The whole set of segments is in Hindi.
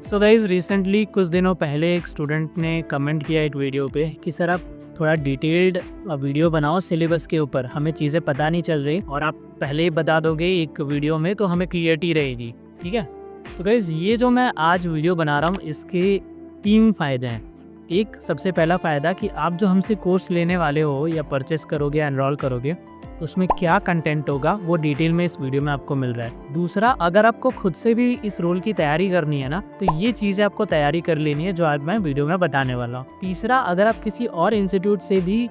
सो गाइज़ रिसेंटली कुछ दिनों पहले एक स्टूडेंट ने कमेंट किया एक वीडियो पे कि सर आप थोड़ा डिटेल्ड वीडियो बनाओ सिलेबस के ऊपर, हमें चीज़ें पता नहीं चल रही और आप पहले ही बता दोगे एक वीडियो में तो हमें क्लियरिटी रहेगी। ठीक है, तो गाइज़ ये जो मैं आज वीडियो बना रहा हूँ इसके 3 फ़ायदे हैं। एक सबसे पहला फ़ायदा कि आप जो हमसे कोर्स लेने वाले हो या परचेस करोगे, एनरोल करोगे, उसमें क्या कंटेंट होगा वो डिटेल में इस वीडियो में आपको मिल रहा है। दूसरा, अगर आपको खुद से भी इस रोल की तैयारी करनी है ना, तो ये चीज़ें आपको तैयारी कर लेनी है जो आज मैं वीडियो में बताने वाला हूँ। तीसरा, अगर आप किसी और इंस्टीट्यूट से भी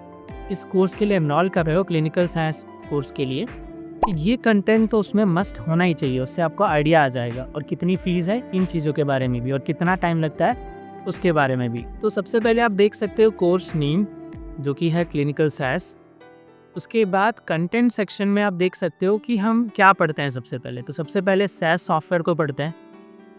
इस कोर्स के लिए एनरोल कर रहे हो, क्लिनिकल साइंस कोर्स के लिए, तो ये कंटेंट तो उसमें मस्ट होना ही चाहिए, उससे आपको आइडिया आ जाएगा। और कितनी फ़ीस है इन चीज़ों के बारे में भी, और कितना टाइम लगता है उसके बारे में भी। तो सबसे पहले आप देख सकते हो कोर्स नेम जो कि है क्लिनिकल साइंस। उसके बाद कंटेंट सेक्शन में आप देख सकते हो कि हम क्या पढ़ते हैं। सबसे पहले SaaS सॉफ्टवेयर को पढ़ते हैं।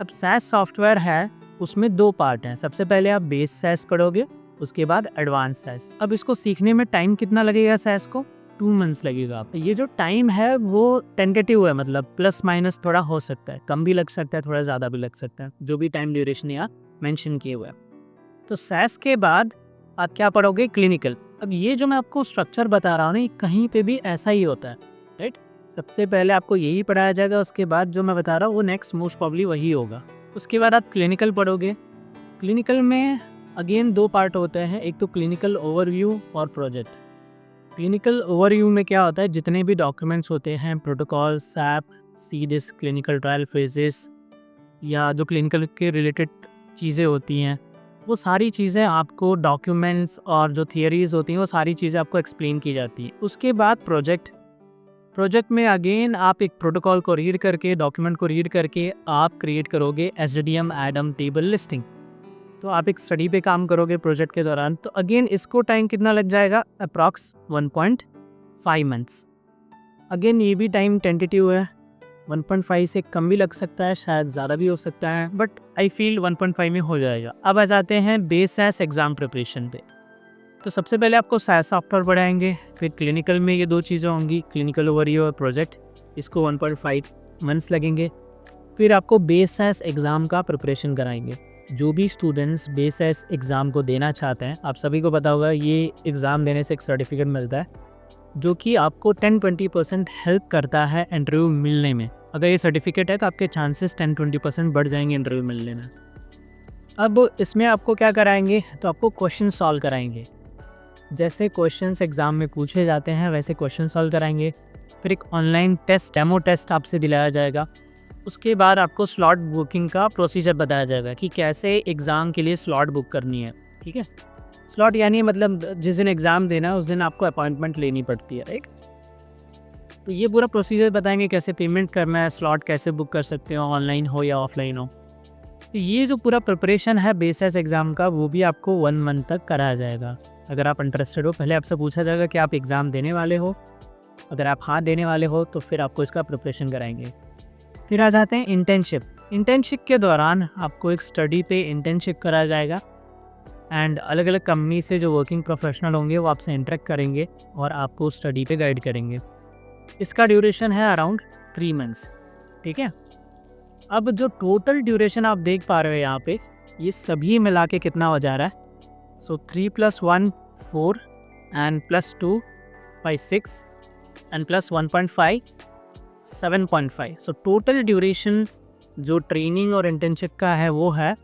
अब SaaS सॉफ्टवेयर है, उसमें 2 पार्ट हैं। सबसे पहले आप बेस SaaS पढ़ोगे, उसके बाद एडवांस SaaS। अब इसको सीखने में टाइम कितना लगेगा SaaS को? 2 मंथ्स लगेगा। तो ये जो टाइम है वो टेंटेटिव है, मतलब प्लस माइनस थोड़ा हो सकता है, कम भी लग सकता है, थोड़ा ज़्यादा भी लग सकता है, जो भी टाइम ड्यूरेशन यहाँ मेंशन किए हुए हैं। तो SaaS के बाद आप क्या पढ़ोगे? क्लिनिकल। अब ये जो मैं आपको स्ट्रक्चर बता रहा हूँ ना, कहीं पे भी ऐसा ही होता है, राइट? सबसे पहले आपको यही पढ़ाया जाएगा, उसके बाद जो मैं बता रहा हूँ वो नेक्स्ट मोस्ट प्रॉब्ली वही होगा। उसके बाद आप क्लिनिकल पढ़ोगे। क्लिनिकल में अगेन 2 पार्ट होते हैं, एक तो क्लिनिकल ओवरव्यू और प्रोजेक्ट। क्लिनिकल ओवरव्यू में क्या होता है, जितने भी डॉक्यूमेंट्स होते हैं, protocol, SAP, CDISC, clinical trial phases, या जो क्लिनिकल के रिलेटेड चीज़ें होती हैं, वो सारी चीज़ें आपको डॉक्यूमेंट्स और जो थियरीज़ होती हैं वो सारी चीज़ें आपको एक्सप्लेन की जाती है। उसके बाद प्रोजेक्ट में अगेन आप एक प्रोटोकॉल को रीड करके, डॉक्यूमेंट को रीड करके आप क्रिएट करोगे SDM एडम टेबल लिस्टिंग। तो आप एक स्टडी पे काम करोगे प्रोजेक्ट के दौरान। तो अगेन इसको टाइम कितना लग जाएगा? Approx 1.5 months. अगेन ये भी टाइम टेंटेटिव है, 1.5 से कम भी लग सकता है, शायद ज़्यादा भी हो सकता है, बट आई फील 1.5 में हो जाएगा। अब आ जाते हैं बेस SaaS एग्ज़ाम प्रिपरेशन पे। तो सबसे पहले आपको SaaS सॉफ्टवेयर पढ़ाएंगे, फिर क्लिनिकल में ये 2 चीज़ें होंगी, क्लिनिकल ओवरव्यू और प्रोजेक्ट। इसको 1.5 मंथ्स लगेंगे। फिर आपको बेस SaaS एग्ज़ाम का प्रिपरेशन कराएंगे। जो भी स्टूडेंट्स बेस SaaS एग्ज़ाम को देना चाहते हैं, आप सभी को पता होगा ये एग्ज़ाम देने से एक सर्टिफिकेट मिलता है जो कि आपको 10-20% हेल्प करता है इंटरव्यू मिलने में। अगर ये सर्टिफिकेट है तो आपके चांसेस 10-20% बढ़ जाएंगे इंटरव्यू मिलने में। अब इसमें आपको क्या कराएंगे, तो आपको क्वेश्चन सॉल्व कराएंगे। जैसे क्वेश्चंस एग्ज़ाम में पूछे जाते हैं वैसे क्वेश्चन सॉल्व कराएंगे। फिर एक ऑनलाइन टेस्ट, डेमो टेस्ट आपसे दिलाया जाएगा। उसके बाद आपको स्लॉट बुकिंग का प्रोसीजर बताया जाएगा कि कैसे एग्ज़ाम के लिए स्लॉट बुक करनी है। ठीक है, स्लॉट यानी मतलब जिस दिन एग्ज़ाम देना है उस दिन आपको अपॉइंटमेंट लेनी पड़ती है, राइट? तो ये पूरा प्रोसीजर बताएंगे, कैसे पेमेंट करना है, स्लॉट कैसे बुक कर सकते हो, ऑनलाइन हो या ऑफलाइन हो। तो ये जो पूरा प्रिपरेशन है बेस SaaS एग्ज़ाम का, वो भी आपको 1 मंथ तक कराया जाएगा। अगर आप इंटरेस्टेड हो, पहले आपसे पूछा जाएगा कि आप एग्ज़ाम देने वाले हो। अगर आप हाँ देने वाले हो तो फिर आपको इसका प्रिपरेशन कराएंगे। फिर आ जाते हैं इंटर्नशिप। इंटर्नशिप के दौरान आपको एक स्टडी पे इंटर्नशिप कराया जाएगा एंड अलग अलग कंपनी से जो वर्किंग प्रोफेशनल होंगे वो आपसे इंटरेक्ट करेंगे और आपको स्टडी पे गाइड करेंगे। इसका ड्यूरेशन है अराउंड 3 मंथ्स। ठीक है, अब जो टोटल ड्यूरेशन आप देख पा रहे हो यहाँ पे, ये सभी मिला के कितना हो जा रहा है? सो 3 + 1 4 and +2 by 6 and +1.5 7.5। So total duration जो ट्रेनिंग और इंटर्नशिप का है वो है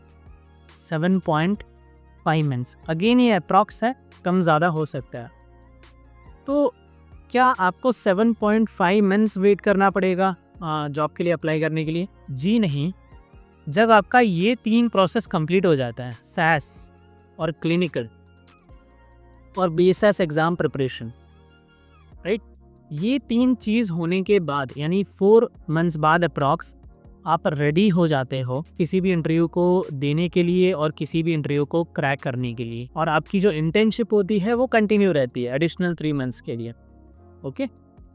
7.5 मंथ्स। अगेन ये अप्रॉक्स है, कम ज़्यादा हो सकता है। तो क्या आपको 7.5 मंथ्स वेट करना पड़ेगा जॉब के लिए अप्लाई करने के लिए? जी नहीं। जब आपका ये 3 प्रोसेस कंप्लीट हो जाता है, SaaS और क्लिनिकल और base SaaS exam preparation, right, ये 3 चीज़ होने के बाद यानी 4 मंथ्स बाद अप्रॉक्स आप रेडी हो जाते हो किसी भी इंटरव्यू को देने के लिए और किसी भी इंटरव्यू को क्रैक करने के लिए। और आपकी जो इंटर्नशिप होती है वो कंटिन्यू रहती है एडिशनल 3 मंथ्स के लिए। ओके,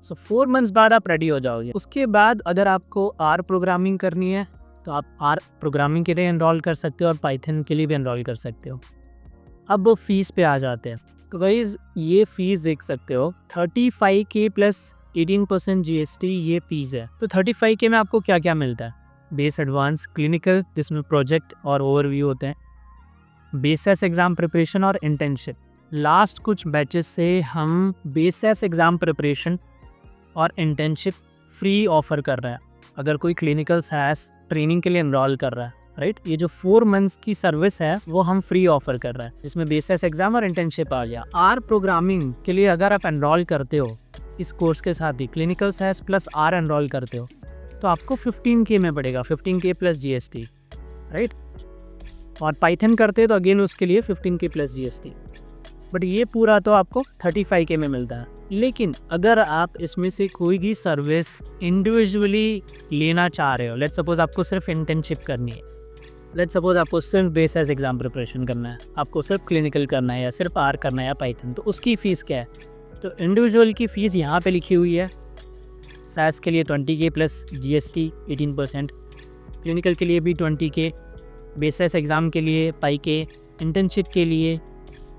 सो 4 मंथ्स बाद आप रेडी हो जाओगे। उसके बाद अगर आपको R प्रोग्रामिंग करनी है तो आप R प्रोग्रामिंग के लिए एनरोल कर सकते हो और पाइथन के लिए भी एनरोल कर सकते हो। अब फीस पे आ जाते हैं। तो गाइस ये फीस देख सकते हो, 35K + 18% GST ये फीस है। तो 35K में आपको क्या क्या मिलता है? बेस एडवांस, क्लिनिकल जिसमें प्रोजेक्ट और ओवरव्यू होते हैं, बेसिस एग्ज़ाम प्रिपरेशन और इंटर्नशिप। लास्ट कुछ बैचेस से हम बेसिस एग्ज़ाम प्रिपरेशन और इंटर्नशिप फ्री ऑफ़र कर रहे हैं अगर कोई क्लिनिकल साइंस ट्रेनिंग के लिए एनरोल कर रहा है, राइट। ये जो 4 मंथ्स की सर्विस है वो हम फ्री ऑफ़र कर रहे हैं, जिसमें बेसिस एग्ज़ाम और इंटर्नशिप आ गया। आर प्रोग्रामिंग के लिए अगर आप एनरोल करते हो इस कोर्स के साथ ही, clinical science plus R enroll करते हो, तो आपको 15K में पड़ेगा, 15K प्लस GST, राइट। और पाइथन करते हो तो अगेन उसके लिए 15K प्लस GST। बट ये पूरा तो आपको 35K में मिलता है। लेकिन अगर आप इसमें से कोई भी सर्विस इंडिविजुअली लेना चाह रहे हो, लेट्स सपोज आपको सिर्फ इंटर्नशिप करनी है, लेट्स सपोज आपको सिर्फ बेसिस एग्ज़ाम प्रिपरेशन करना है, आपको सिर्फ क्लिनिकल करना है या सिर्फ आर करना है या पाइथन, तो उसकी फ़ीस क्या है? तो इंडिविजुअल की फ़ीस यहाँ पे लिखी हुई है। साइंस के लिए 20K प्लस GST 18%, क्लिनिकल के लिए भी 20K, बेसिस एग्ज़ाम के लिए 5K, इंटर्नशिप के लिए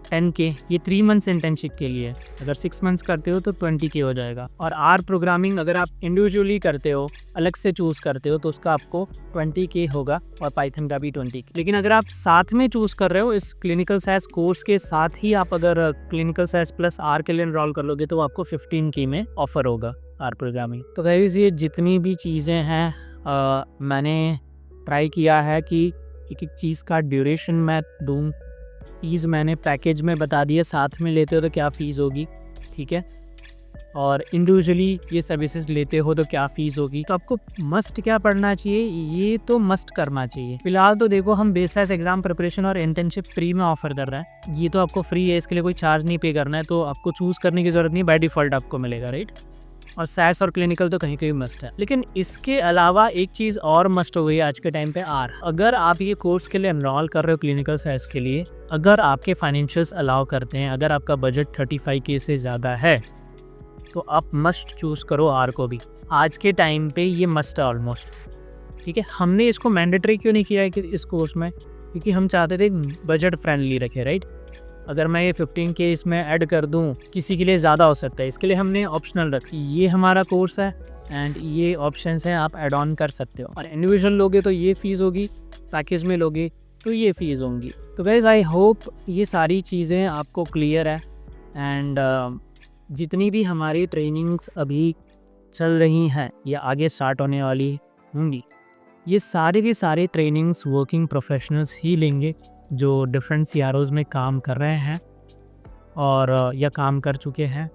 10K। ये 3 मंथ्स इंटर्नशिप के लिए, अगर 6 मंथ्स करते हो तो 20K हो जाएगा। और आर प्रोग्रामिंग अगर आप इंडिविजुअली करते हो, अलग से चूज़ करते हो, तो उसका आपको 20K होगा और पाइथन का भी 20K। लेकिन अगर आप साथ में चूज़ कर रहे हो इस क्लिनिकल साइंस कोर्स के साथ ही, आप अगर क्लिनिकल साइंस प्लस आर के लिए एनरोल कर लोगे तो आपको 15K में ऑफ़र होगा आर प्रोग्रामिंग। तो गाइस ये जितनी भी चीज़ें हैं मैंने ट्राई किया है कि एक एक चीज़ का ड्यूरेशन मैं दूँ। फ़ीस मैंने पैकेज में बता दिया, साथ में लेते हो तो क्या फ़ीस होगी, ठीक है, और इंडिविजुअली ये सर्विसेज लेते हो तो क्या फ़ीस होगी। तो आपको मस्ट क्या पढ़ना चाहिए, ये तो मस्ट करना चाहिए। फिलहाल तो देखो हम बेसिस एग्ज़ाम प्रिपरेशन और इंटर्नशिप फ्री में ऑफ़र कर रहा है, ये तो आपको फ्री है, इसके लिए कोई चार्ज नहीं पे करना है, तो आपको चूज़ करने की ज़रूरत नहीं, बाय डिफ़ॉल्ट आपको मिलेगा, राइट। और साइंस और क्लिनिकल तो कहीं कहीं मस्ट है। लेकिन इसके अलावा एक चीज़ और मस्ट हो गई है आज के टाइम पे, आर। अगर आप ये कोर्स के लिए एनरोल कर रहे हो क्लिनिकल साइंस के लिए, अगर आपके फाइनेंशियल्स अलाउ करते हैं, अगर आपका बजट 35K से ज़्यादा है, तो आप मस्ट चूज़ करो आर को भी। आज के टाइम पे ये मस्ट है ऑलमोस्ट, ठीक है। हमने इसको मैंडेटरी क्यों नहीं किया है कि इस कोर्स में, क्योंकि हम चाहते थे बजट फ्रेंडली रखे, राइट। अगर मैं ये 15K इसमें ऐड कर दूं, किसी के लिए ज़्यादा हो सकता है, इसके लिए हमने ऑप्शनल रखी। ये हमारा कोर्स है एंड ये ऑप्शंस हैं, आप ऐड ऑन कर सकते हो। और इंडिविजुअल लोगे तो ये फ़ीस होगी, पैकेज में लोगे तो ये फ़ीस होंगी। तो गाइस आई होप ये सारी चीज़ें आपको क्लियर है। एंड जितनी भी हमारी ट्रेनिंग्स अभी चल रही हैं या आगे स्टार्ट होने वाली होंगी, ये सारे के सारे ट्रेनिंग्स वर्किंग प्रोफेशनल्स ही लेंगे जो डिफरेंट CROs में काम कर रहे हैं और या काम कर चुके हैं।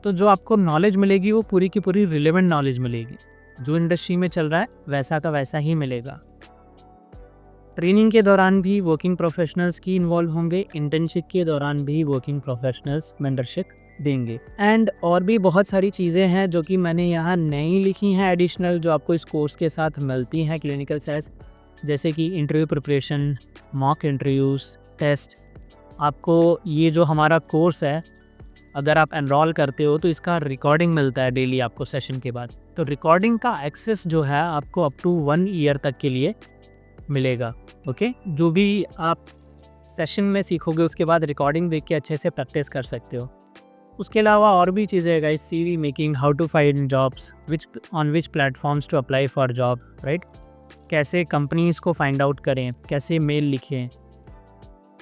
तो जो आपको नॉलेज मिलेगी वो पूरी की पूरी रिलेवेंट नॉलेज मिलेगी, जो इंडस्ट्री में चल रहा है वैसा का वैसा ही मिलेगा। ट्रेनिंग के दौरान भी वर्किंग प्रोफेशनल्स की इन्वॉल्व होंगे, इंटर्नशिप के दौरान भी वर्किंग प्रोफेशनल्स मेंटरशिप देंगे। एंड और भी बहुत सारी चीज़ें हैं जो कि मैंने यहाँ नहीं लिखी हैं एडिशनल, जो आपको इस कोर्स के साथ मिलती हैं क्लिनिकल साइंस, जैसे कि interview preparation, mock interviews, test. आपको ये जो हमारा कोर्स है, अगर आप एनरोल करते हो तो इसका रिकॉर्डिंग मिलता है डेली आपको सेशन के बाद। तो रिकॉर्डिंग का एक्सेस जो है आपको अप टू 1 ईयर तक के लिए मिलेगा, ओके। जो भी आप सेशन में सीखोगे उसके बाद रिकॉर्डिंग देख के अच्छे से प्रैक्टिस कर सकते हो। उसके अलावा और भी चीज़ें है guys, CV making, how to find jobs, on which platforms to apply for job, right. कैसे कंपनीज़ को फाइंड आउट करें, कैसे मेल लिखें,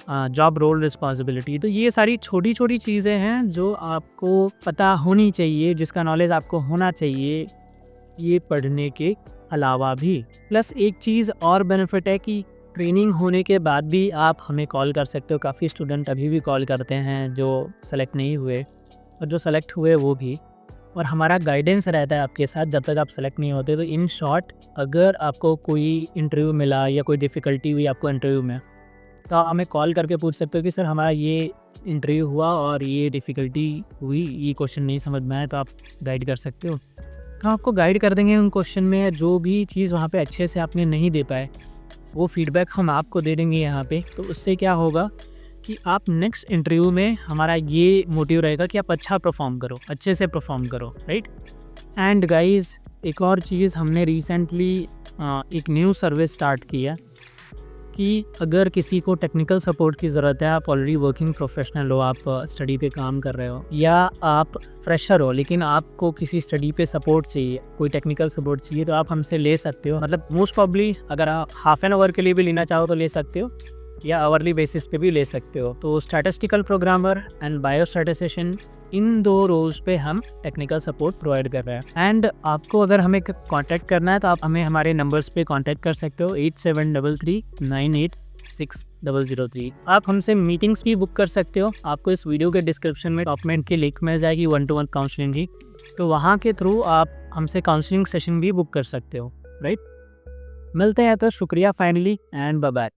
जॉब रोल रिस्पॉन्सिबिलिटी। तो ये सारी छोटी छोटी चीज़ें हैं जो आपको पता होनी चाहिए, जिसका नॉलेज आपको होना चाहिए ये पढ़ने के अलावा भी। प्लस एक चीज़ और बेनिफिट है कि ट्रेनिंग होने के बाद भी आप हमें कॉल कर सकते हो। काफ़ी स्टूडेंट अभी भी कॉल करते हैं जो सेलेक्ट नहीं हुए, और जो सेलेक्ट हुए वो भी, और हमारा गाइडेंस रहता है आपके साथ जब तक आप सेलेक्ट नहीं होते। तो इन शॉर्ट, अगर आपको कोई इंटरव्यू मिला या कोई डिफ़िकल्टी हुई आपको इंटरव्यू में, तो आप हमें कॉल करके पूछ सकते हो कि सर हमारा ये इंटरव्यू हुआ और ये डिफ़िकल्टी हुई, ये क्वेश्चन नहीं समझ में आया, तो आप गाइड कर सकते हो। तो आपको गाइड कर देंगे उन क्वेश्चन में। जो भी चीज़ वहाँ पे अच्छे से आपने नहीं दे पाए वो फीडबैक हम आपको दे देंगे यहाँ पे। तो उससे क्या होगा कि आप नेक्स्ट इंटरव्यू में, हमारा ये मोटिव रहेगा कि आप अच्छा परफॉर्म करो, अच्छे से परफॉर्म करो, राइट। एंड गाइस एक और चीज़, हमने रिसेंटली एक न्यू सर्विस स्टार्ट की है कि अगर किसी को टेक्निकल सपोर्ट की ज़रूरत है, आप ऑलरेडी वर्किंग प्रोफेशनल हो, आप स्टडी पे काम कर रहे हो, या आप फ्रेशर हो लेकिन आपको किसी स्टडी पे सपोर्ट चाहिए, कोई टेक्निकल सपोर्ट चाहिए, तो आप हमसे ले सकते हो। मतलब मोस्ट प्रॉब्ली अगर आप हाफ एन आवर के लिए भी लेना चाहो तो ले सकते हो, या आवरली बेसिस पे भी ले सकते हो। तो statistical programmer and biostatistician, in 2 roles पे हम टेक्निकल सपोर्ट प्रोवाइड कर रहे हैं। एंड आपको अगर हमें कांटेक्ट करना है तो आप हमें हमारे नंबर्स पे कांटेक्ट कर सकते हो, 8733986003। आप हमसे मीटिंग्स भी बुक कर सकते हो। आपको इस वीडियो के डिस्क्रिप्शन में डॉक्यूमेंट की लिंक मिल जाएगी 1-to-1 काउंसलिंग की, तो वहाँ के थ्रू आप हमसे काउंसलिंग सेशन भी बुक कर सकते हो, राइट। मिलते हैं, तो शुक्रिया फाइनली, एंड बाय बाय।